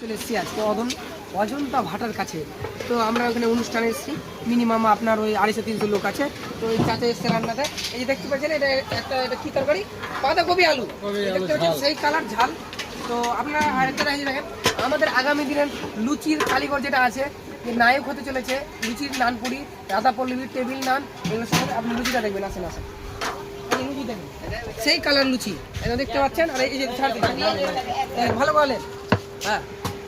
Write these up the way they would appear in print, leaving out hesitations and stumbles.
চলে এসেছি আজকে অজন্তা ভাটার কাছে। তো আমরা ওখানে অনুষ্ঠানে এসেছি, মিনিমাম আপনার ওই 250-300 লোক আছে। তো ওই চাচা এসছে রান্নাতে, এই যে দেখতে পাচ্ছেন এটা কি তরকারি, বাঁধাকপি আলু দেখতে পাচ্ছেন, সেই কালার ঝাল। তো আপনারা আরেকটা দেখেন, আমাদের আগামী দিনের লুচির কারিগর যেটা আছে, যে নায়ক হতে চলেছে, লুচির নানপুরি, রাধা পল্লবী, টেবিল নান, এগুলোর সঙ্গে আপনি লুচিটা দেখবেন। আসেন আসেন, লুচি দেখেন, সেই কালার লুচি এটা দেখতে পাচ্ছেন। আর এই যে ছাড় ভালো বলেন, হ্যাঁ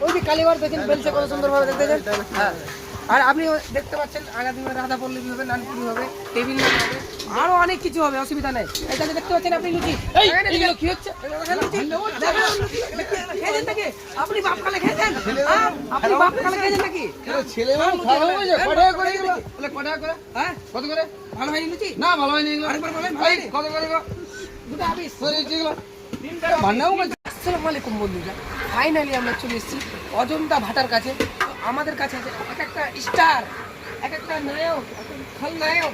ওই যে কালীবার দেখেন বেলছে কত সুন্দরভাবে দেখতেছেন। হ্যাঁ, আর আপনি দেখতে পাচ্ছেন আগামী দিনে রাধা পল্লবী হবে, নানপুরি হবে, টেবিল নান হবে, আরো অনেক কিছু হবে, অসুবিধা নেই। এটা দেখতে পাচ্ছেন আপনি লুচি কি হচ্ছে, খেয়েছেন নাকি আপনি? বাপ কালে খেয়েছেন? আপনি বাপ কালে খেয়েছেন নাকি? ছেলে হ্যাঁ কত করে? ভালো হয়নি লুচি? না ভালো হয়নি। আরেকবার বলেন কত করে? দুটো আপিস। আসসালামু আলাইকুম বন্ধুরা, ফাইনালি আমরা চলে এসেছি অজন্তা ভাটার কাছে। আমাদের কাছে আছে এক একটা স্টার, এক একটা নায়ক, খলনায়ক,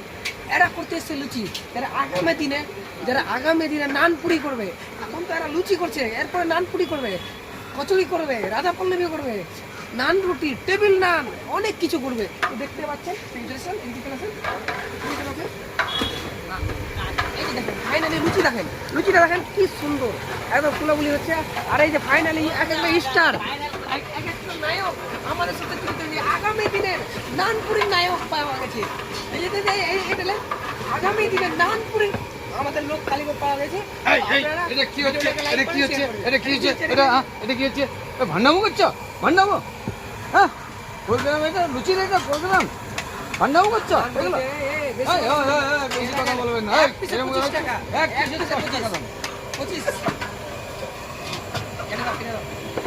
এরা করতে এসছে লুচি। যারা আগামী দিনে নানপুরি করবে। এখন তো এরা লুচি করছে, এরপরে নানপুরি করবে, কচুরি করবে, রাধা পল্লবী করবে, নান রুটি, টেবিল নান, অনেক কিছু করবে। দেখতে পাচ্ছেন ফাইনালি লুচিটা দেখেন কি সুন্দর, একদম ফুলাগুলি হচ্ছে। আর এই যে ফাইনালি এক একটা স্টার, এক একটা নায়ক আমাদের সাথে আগামী দিনের নানপুরির নায়ক পাওয়া গেছে। আগামী দিনের নানপুরির আমাদের লোক কালীগর পাওয়া গেছে। এটা কি হচ্ছে? ভান্ডামো করছো? ভান্ডামো? হ্যাঁ প্রোগ্রাম, এটা লুচির একটা প্রোগ্রাম, ভান্ডামো করছো? বেশি কথা বলবেন না। 25 টাকা 25